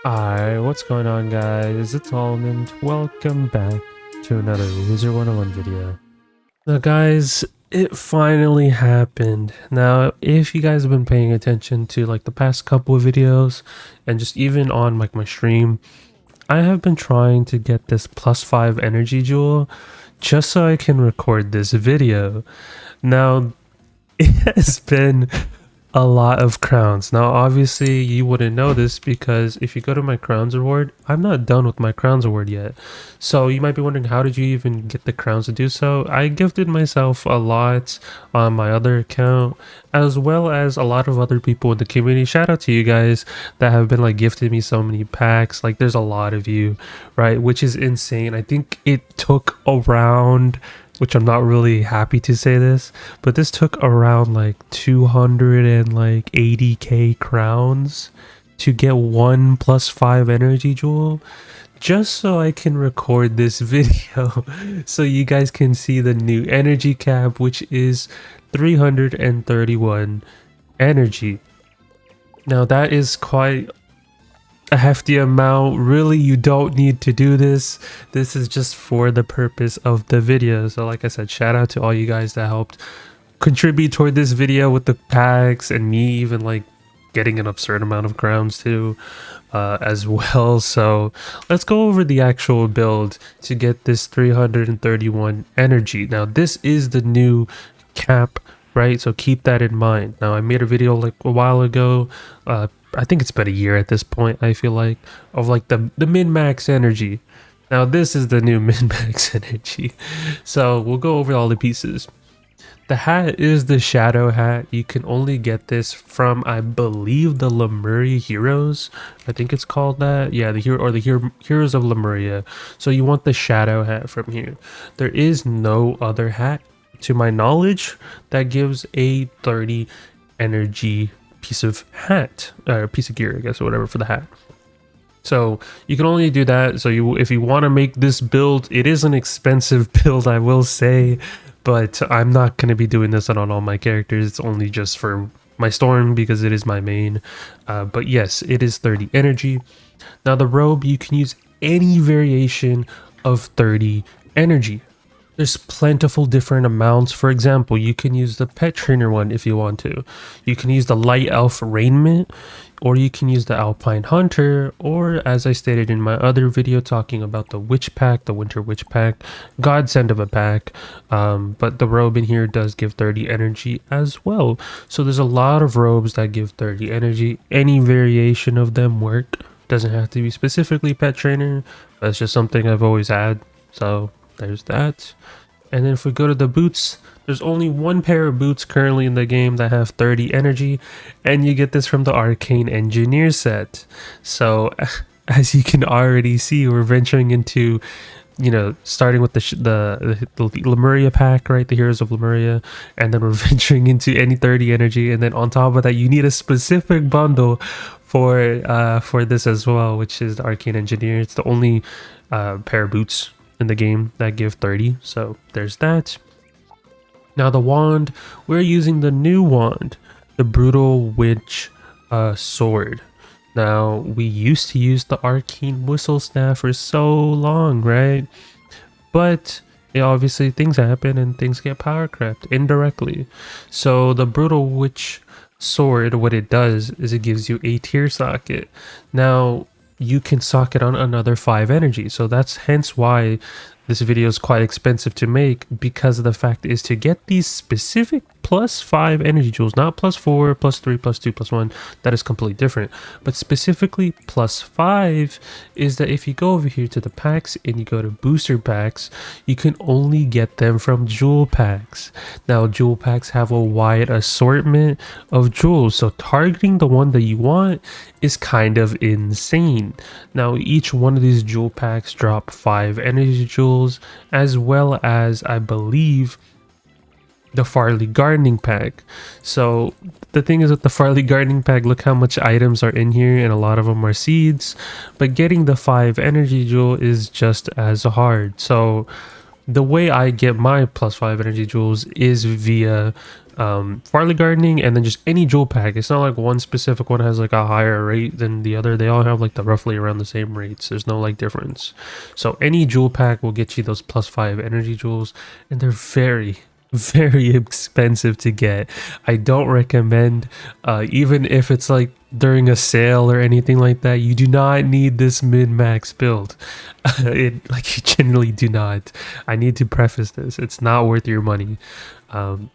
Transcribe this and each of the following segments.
Hi, what's going on guys? It's Almond. Welcome back to another Wizard101 video. Now guys, it finally happened. Now, if you guys have been paying attention to like the past couple of videos and just even on like my stream, I have been trying to get this +5 energy jewel just so I can record this video. Now, it has been a lot of crowns. Now, obviously, you wouldn't know this because if you go to my crowns award, I'm not done with my crowns award yet. So you might be wondering, how did you even get the crowns to do so? I gifted myself a lot on my other account, as well as a lot of other people in the community. Shout out to you guys that have been like gifting me so many packs. Like, there's a lot of you, right? Which is insane. I think it took around, which I'm not really happy to say this, but this took around like 280k crowns to get one +5 energy jewel, just so I can record this video so you guys can see the new energy cap, which is 331 energy. Now that is quite a hefty amount. Really, you don't need to do this. This is just for the purpose of the video. So like I said, shout out to all you guys that helped contribute toward this video with the packs, and me even like getting an absurd amount of crowns too as well. So let's go over the actual build to get this 331 energy. Now this is the new cap, right? So keep that in mind. Now I made a video like a while ago, I think it's been a year at this point, I feel like, of like the min-max energy. Now this is the new min-max energy. So we'll go over all the pieces. The hat is the shadow hat. You can only get this from, I believe, the Lemuria Heroes. I think it's called that. Yeah, the Heroes of Lemuria. So you want the shadow hat from here. There is no other hat, to my knowledge, that gives a 30 energy piece of hat, or piece of gear, I guess, or whatever, for the hat. So you can only do that. So if you want to make this build, it is an expensive build, I will say, but I'm not going to be doing this on all my characters. It's only just for my storm because it is my main. But yes, it is 30 energy. Now the robe, you can use any variation of 30 energy. There's plentiful different amounts. For example, you can use the pet trainer one if you want to. You can use the light elf raiment, or you can use the alpine hunter, or as I stated in my other video talking about the witch pack, the winter witch pack, godsend of a pack. But the robe in here does give 30 energy as well. So there's a lot of robes that give 30 energy. Any variation of them work. Doesn't have to be specifically pet trainer. That's just something I've always had. So there's that. And then if we go to the boots, there's only one pair of boots currently in the game that have 30 energy, and you get this from the Arcane Engineer set. So as you can already see, we're venturing into, you know, starting with the Lemuria pack, right? The Heroes of Lemuria, and then we're venturing into any 30 energy, and then on top of that, you need a specific bundle for this as well, which is the Arcane Engineer. It's the only pair of boots in the game that give 30, so there's that. Now the wand, we're using the new wand, the Brutal Witch sword. Now we used to use the Arcane Whistle Staff for so long, right? But obviously things happen and things get power crept indirectly. So the Brutal Witch sword, what it does is it gives you a tier socket. Now you can socket on another 5 energy, so that's hence why this video is quite expensive to make, because of the fact is to get these specific +5 energy jewels, not +4, +3, +2, +1, that is completely different, but specifically +5 is that if you go over here to the packs and you go to booster packs, you can only get them from jewel packs. Now jewel packs have a wide assortment of jewels, so targeting the one that you want is kind of insane. Now each one of these jewel packs drop 5 energy jewels, as well as, I believe, the Farley Gardening Pack. So the thing is with the Farley Gardening Pack, look how much items are in here, and a lot of them are seeds, but getting the 5 energy jewel is just as hard. So the way I get my +5 energy jewels is via Farley gardening, and then just any jewel pack. It's not like one specific one has like a higher rate than the other. They all have like the roughly around the same rates. There's no like difference. So any jewel pack will get you those +5 energy jewels, and they're very expensive to get. I don't recommend, even if it's like during a sale or anything like that. You do not need this min-max build. You generally do not. I need to preface this. It's not worth your money.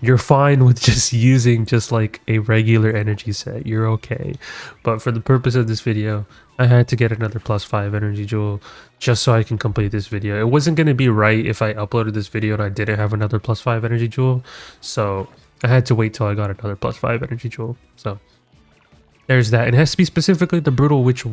You're fine with just using just like a regular energy set. You're okay. But for the purpose of this video, I had to get another +5 energy jewel just so I can complete this video. It wasn't going to be right if I uploaded this video and I didn't have another +5 energy jewel. So I had to wait till I got another +5 energy jewel. So there's that. It has to be specifically the Brutal Witch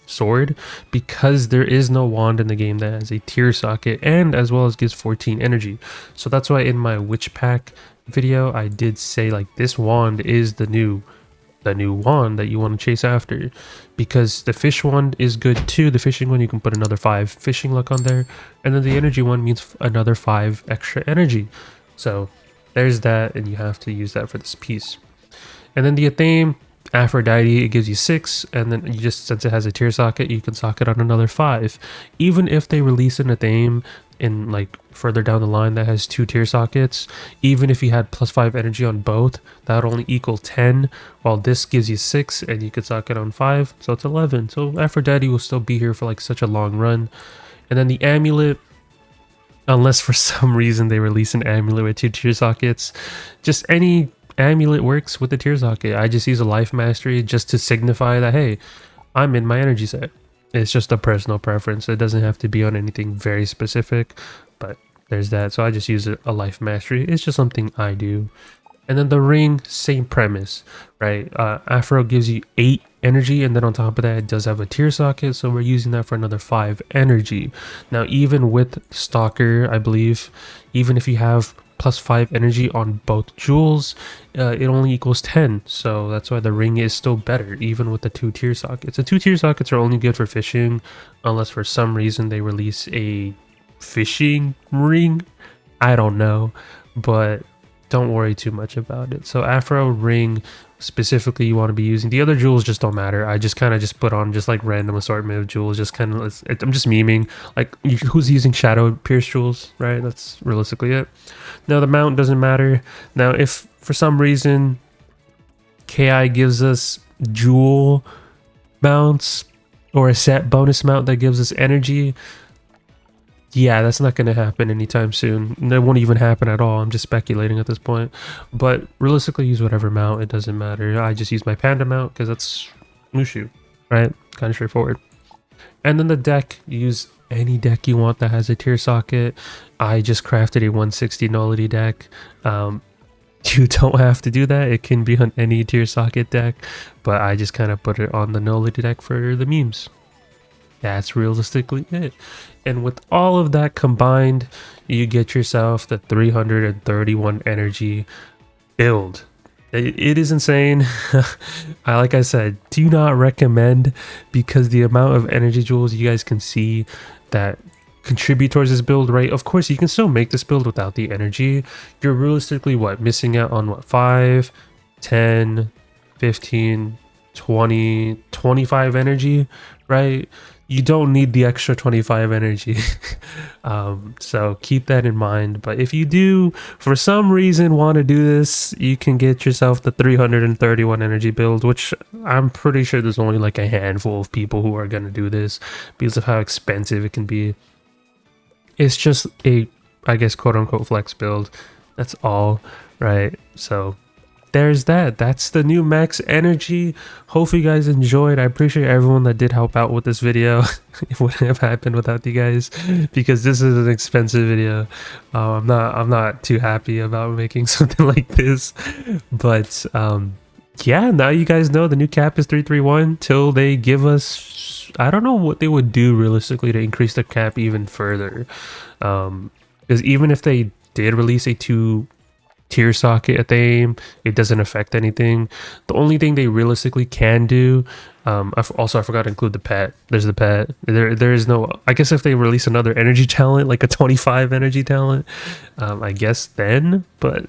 sword, because there is no wand in the game that has a tier socket and as well as gives 14 energy. So that's why in my witch pack video I did say like this wand is the new wand that you want to chase after, because the fish wand is good too. The fishing one, you can put another 5 fishing luck on there, and then the energy one means another 5 extra energy. So there's that, and you have to use that for this piece. And then the athame Aphrodite, it gives you 6, and then you just, since it has a tier socket, you can socket on another 5. Even if they release an athame in like further down the line that has 2 tier sockets, even if you had +5 energy on both, that would only equal 10, while this gives you 6 and you could socket on 5, so it's 11. So Aphrodite will still be here for like such a long run. And then the amulet, unless for some reason they release an amulet with 2 tier sockets, just any amulet works with the tier socket. I just use a life mastery just to signify that, hey, I'm in my energy set. It's just a personal preference. It doesn't have to be on anything very specific, but there's that. So I just use a life mastery. It's just something I do. And then the ring, same premise, right? Afro gives you 8 energy, and then on top of that it does have a tier socket, so we're using that for another 5 energy. Now even with Stalker, I believe, even if you have +5 energy on both jewels, it only equals 10. So that's why the ring is still better, even with the 2 tier sockets. The 2 tier sockets are only good for fishing, unless for some reason they release a fishing ring. I don't know, but don't worry too much about it. So Afro ring specifically you want to be using. The other jewels just don't matter. I just kind of just put on just like random assortment of jewels, just kind of, I'm just memeing like who's using shadow pierce jewels, right? That's realistically it. Now the mount doesn't matter. Now if for some reason KI gives us jewel mounts or a set bonus mount that gives us energy, yeah, that's not going to happen anytime soon. That won't even happen at all. I'm just speculating at this point. But realistically, use whatever mount. It doesn't matter. I just use my panda mount because that's Mushu, right? Kind of straightforward. And then the deck, use any deck you want that has a tier socket. I just crafted a 160 nullity deck. You don't have to do that. It can be on any tier socket deck, but I just kind of put it on the nullity deck for the memes. That's realistically it. And with all of that combined, you get yourself the 331 energy build. It is insane. Like I said, do not recommend, because the amount of energy jewels you guys can see that contribute towards this build, right? Of course, you can still make this build without the energy. You're realistically missing out on 5, 10, 15, 20, 25 energy, right? You don't need the extra 25 energy. So keep that in mind. But if you do for some reason want to do this, you can get yourself the 331 energy build, which I'm pretty sure there's only like a handful of people who are going to do this because of how expensive it can be. It's just a, I guess, quote unquote flex build. That's all, right? So there's that. That's the new max energy. Hopefully you guys enjoyed. I appreciate everyone that did help out with this video. It wouldn't have happened without you guys, because this is an expensive video. I'm not too happy about making something like this, but yeah, now you guys know the new cap is 331 till they give us, I don't know what they would do realistically to increase the cap even further, because even if they did release a 2 tier socket athame, it doesn't affect anything. The only thing they realistically can do, I forgot to include the pet. There's the pet. There is no, I guess if they release another energy talent, like a 25 energy talent, I guess then, but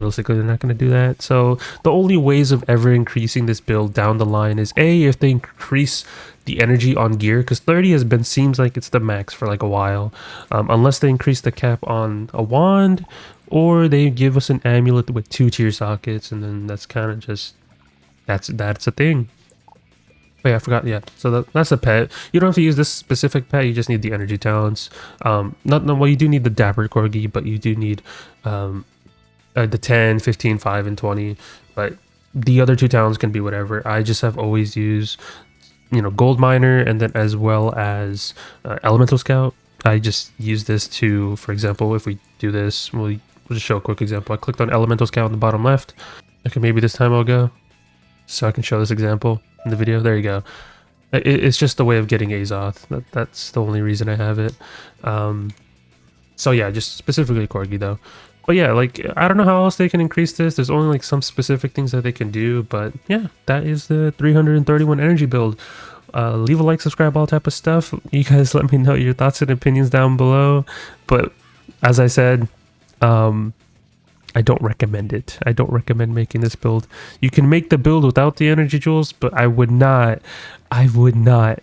Realistically, they're not going to do that. So the only ways of ever increasing this build down the line is A, if they increase the energy on gear, because 30 has been, seems like it's the max for like a while, unless they increase the cap on a wand, or they give us an amulet with 2 tier sockets, and then that's kind of just, that's a thing. Oh yeah, I forgot. Yeah, so that's a pet. You don't have to use this specific pet. You just need the energy talents. Well, you do need the dapper corgi, but you do need the 10, 15, 5, and 20. But the other 2 talents can be whatever. I just have always used, you know, gold miner, and then as well as elemental scout. I just use this to, for example, if we do this, we'll just show a quick example. I clicked on elemental scout on the bottom left. Okay, maybe this time I'll go, so I can show this example in the video. There you go. It's just a way of getting Azoth. That's the only reason I have it. So yeah, just specifically corgi though. But yeah, like, I don't know how else they can increase this. There's only like some specific things that they can do. But yeah, that is the 331 energy build. Leave a like, subscribe, all type of stuff. You guys let me know your thoughts and opinions down below. But as I said, I don't recommend it. I don't recommend making this build. You can make the build without the energy jewels, but I would not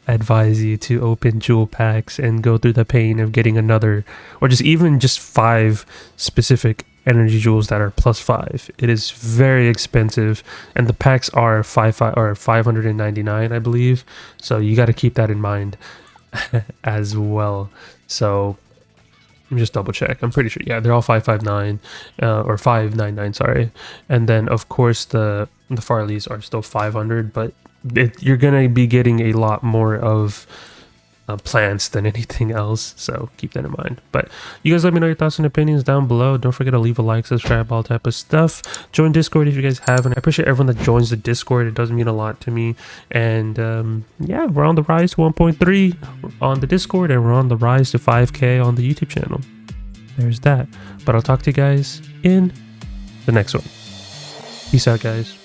advise you to open jewel packs and go through the pain of getting another, or just even just 5 specific energy jewels that are +5. It is very expensive, and the packs are 599, I believe. So you got to keep that in mind as well. So let me just double check. I'm pretty sure. Yeah, they're all 559 or 599. Sorry. And then of course the Farleys are still 500, but you're gonna be getting a lot more of plants than anything else. So keep that in mind. But you guys let me know your thoughts and opinions down below. Don't forget to leave a like, subscribe, all type of stuff. Join Discord if you guys haven't. I appreciate everyone that joins the Discord. It does mean a lot to me. And yeah, we're on the rise to 1.3 on the Discord, and we're on the rise to 5K on the YouTube channel. There's that. But I'll talk to you guys in the next one. Peace out, guys.